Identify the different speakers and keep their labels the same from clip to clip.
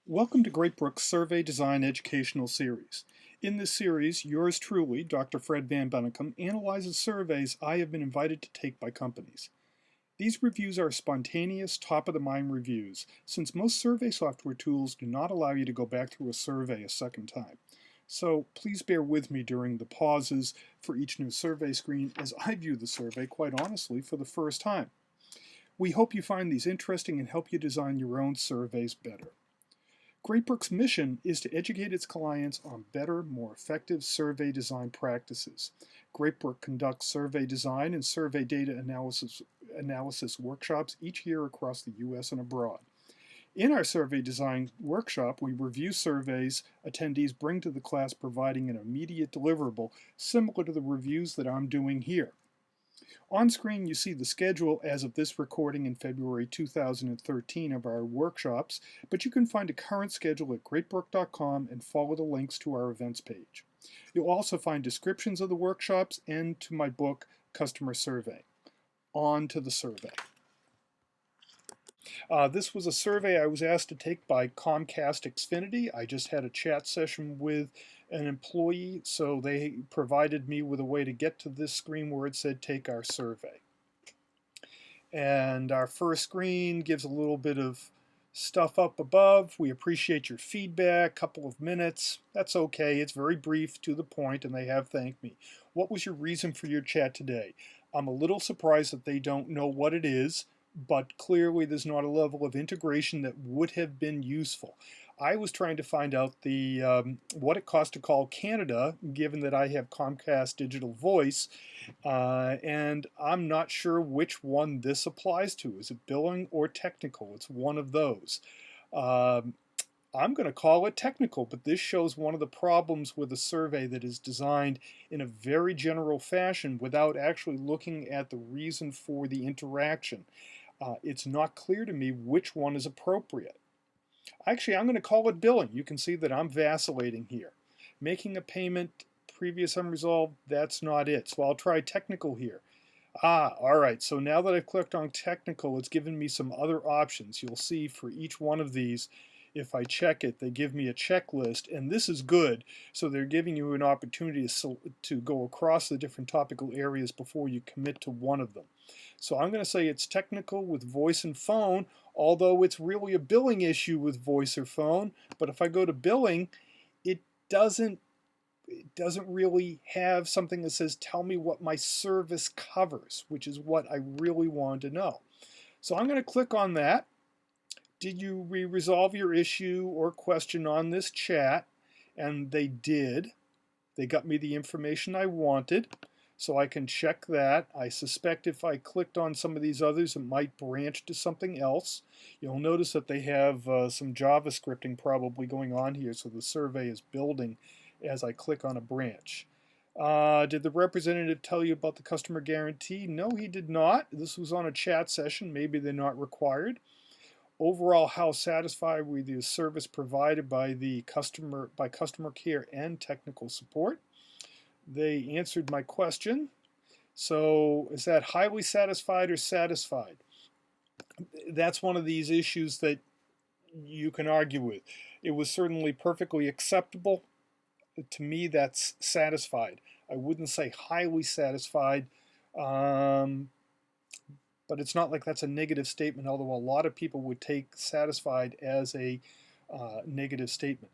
Speaker 1: Welcome to Great Brook's Survey Design Educational Series. In this series, yours truly, Dr. Fred Van Bennekom, analyzes surveys I have been invited to take by companies. These reviews are spontaneous, top-of-the-mind reviews, since most survey software tools do not allow you to go back through a survey a second time. So please bear with me during the pauses for each new survey screen as I view the survey, quite honestly, for the first time. We hope you find these interesting and help you design your own surveys better. Great Brook's mission is to educate its clients on better, more effective survey design practices. Great Brook conducts survey design and survey data analysis workshops each year across the U.S. and abroad. In our survey design workshop, we review surveys attendees bring to the class, providing an immediate deliverable similar to the reviews that I'm doing here. On screen, you see the schedule as of this recording in February 2013 of our workshops, but you can find a current schedule at greatbrook.com and follow the links to our events page. You'll also find descriptions of the workshops and to my book, Customer Survey. On to the survey. This was a survey I was asked to take by Comcast Xfinity. I just had a chat session with an employee, so they provided me with a way to get to this screen where it said take our survey. And our first screen gives a little bit of stuff up above. We appreciate your feedback, couple of minutes. That's okay, it's very brief, to the point, and they have thanked me. What was your reason for your chat today? I'm a little surprised that they don't know what it is, but clearly there's not a level of integration that would have been useful. I was trying to find out what it costs to call Canada, given that I have Comcast Digital Voice, and I'm not sure which one this applies to. Is it billing or technical? It's one of those. I'm going to call it technical, but this shows one of the problems with a survey that is designed in a very general fashion without actually looking at the reason for the interaction. It's not clear to me which one is appropriate. Actually, I'm going to call it billing. You can see that I'm vacillating here. Making a payment, previous unresolved, that's not it. So I'll try technical here. All right, so now that I've clicked on technical, it's given me some other options. You'll see for each one of these, if I check it, they give me a checklist, and this is good. So they're giving you an opportunity to go across the different topical areas before you commit to one of them. So I'm going to say it's technical with voice and phone, although it's really a billing issue with voice or phone. But if I go to billing, it doesn't really have something that says, tell me what my service covers, which is what I really want to know. So I'm going to click on that. Did you resolve your issue or question on this chat? And they did. They got me the information I wanted, so I can check that. I suspect if I clicked on some of these others, it might branch to something else. You'll notice that they have some JavaScripting probably going on here, so the survey is building as I click on a branch. Did the representative tell you about the customer guarantee? No, he did not. This was on a chat session. Maybe they're not required. Overall, how satisfied with the service provided by customer care and technical support? They answered my question. So is that highly satisfied or satisfied? That's one of these issues that you can argue with. It was certainly perfectly acceptable. To me, that's satisfied. I wouldn't say highly satisfied, but it's not like that's a negative statement, although a lot of people would take satisfied as a negative statement.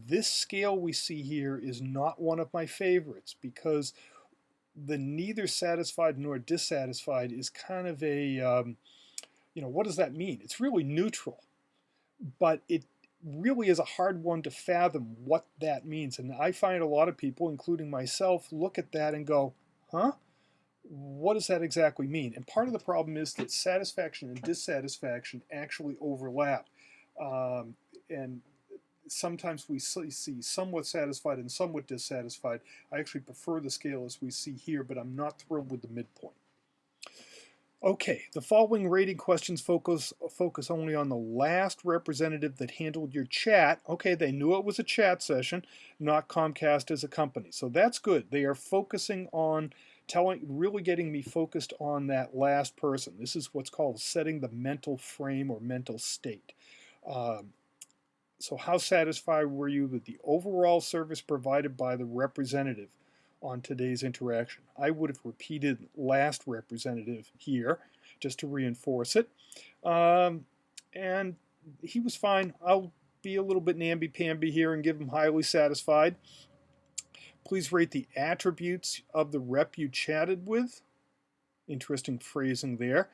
Speaker 1: This scale we see here is not one of my favorites because the neither satisfied nor dissatisfied is kind of a, what does that mean? It's really neutral, but it really is a hard one to fathom what that means. And I find a lot of people, including myself, look at that and go, huh? What does that exactly mean? And part of the problem is that satisfaction and dissatisfaction actually overlap. And sometimes we see somewhat satisfied and somewhat dissatisfied. I actually prefer the scale as we see here, but I'm not thrilled with the midpoint. Okay, the following rating questions focus only on the last representative that handled your chat. Okay, they knew it was a chat session, not Comcast as a company. So that's good. They are focusing on really getting me focused on that last person. This is what's called setting the mental frame or mental state. So how satisfied were you with the overall service provided by the representative on today's interaction? I would have repeated last representative here just to reinforce it. Um, and he was fine. I'll be a little bit namby-pamby here and give him highly satisfied. Please rate the attributes of the rep you chatted with. Interesting phrasing there.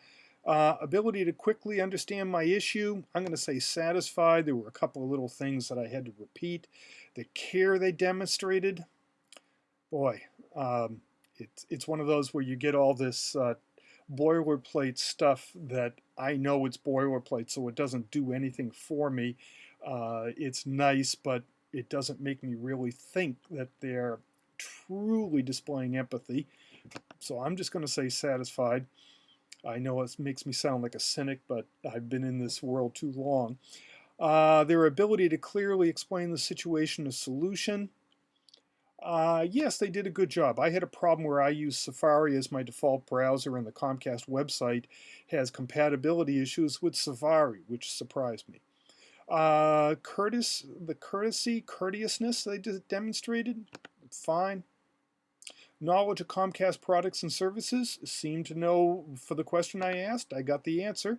Speaker 1: Ability to quickly understand my issue. I'm going to say satisfied. There were a couple of little things that I had to repeat. The care they demonstrated. Boy, it's one of those where you get all this boilerplate stuff that I know it's boilerplate, so it doesn't do anything for me. It's nice, but it doesn't make me really think that they're truly displaying empathy. So I'm just going to say satisfied. I know it makes me sound like a cynic, but I've been in this world too long. Their ability to clearly explain the situation or solution. Yes, they did a good job. I had a problem where I use Safari as my default browser, and the Comcast website has compatibility issues with Safari, which surprised me. Courteousness they demonstrated, fine. Knowledge of Comcast products and services, seemed to know for the question I asked. I got the answer.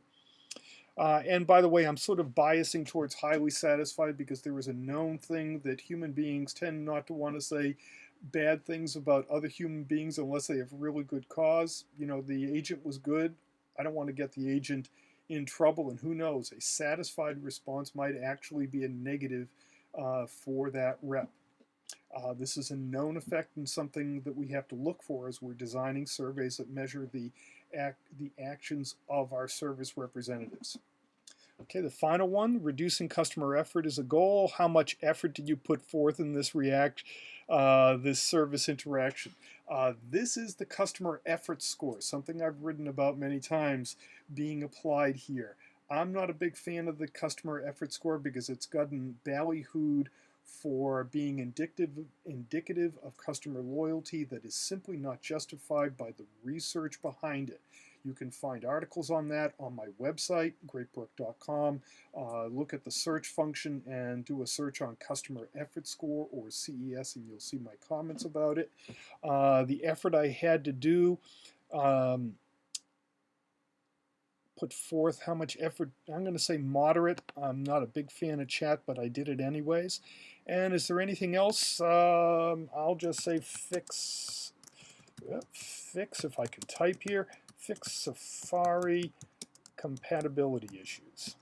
Speaker 1: And by the way, I'm sort of biasing towards highly satisfied because there is a known thing that human beings tend not to want to say bad things about other human beings unless they have really good cause. You know, the agent was good. I don't want to get the agent in trouble, and who knows, a satisfied response might actually be a negative for that rep. This is a known effect and something that we have to look for as we're designing surveys that measure the actions of our service representatives. Okay, the final one, reducing customer effort is a goal. How much effort did you put forth in this this service interaction? This is the customer effort score, something I've written about many times being applied here. I'm not a big fan of the customer effort score because it's gotten ballyhooed for being indicative of customer loyalty that is simply not justified by the research behind it. You can find articles on that on my website, greatbrook.com. Look at the search function and do a search on customer effort score or CES, and you'll see my comments about it. The effort I had to do, put forth how much effort. I'm going to say moderate. I'm not a big fan of chat, but I did it anyways. And is there anything else? I'll just say fix, if I can type here, fix Safari compatibility issues.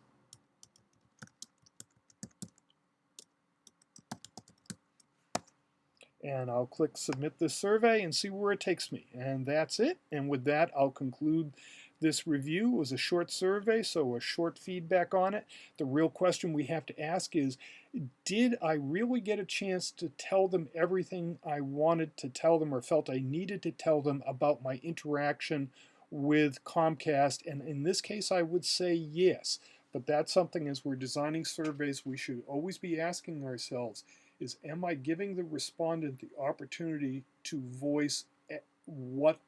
Speaker 1: And I'll click submit this survey and see where it takes me. And that's it. And with that, I'll conclude this review. It was a short survey, so a short feedback on it. The real question we have to ask is, did I really get a chance to tell them everything I wanted to tell them or felt I needed to tell them about my interaction with Comcast? And in this case, I would say yes. But that's something, as we're designing surveys, we should always be asking ourselves, is am I giving the respondent the opportunity to voice what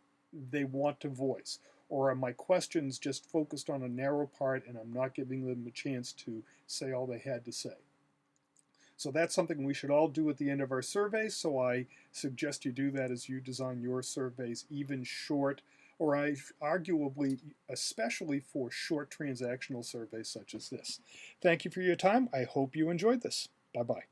Speaker 1: they want to voice? Or are my questions just focused on a narrow part and I'm not giving them a chance to say all they had to say? So that's something we should all do at the end of our surveys, so I suggest you do that as you design your surveys, even short, or arguably, especially for short transactional surveys such as this. Thank you for your time. I hope you enjoyed this. Bye-bye.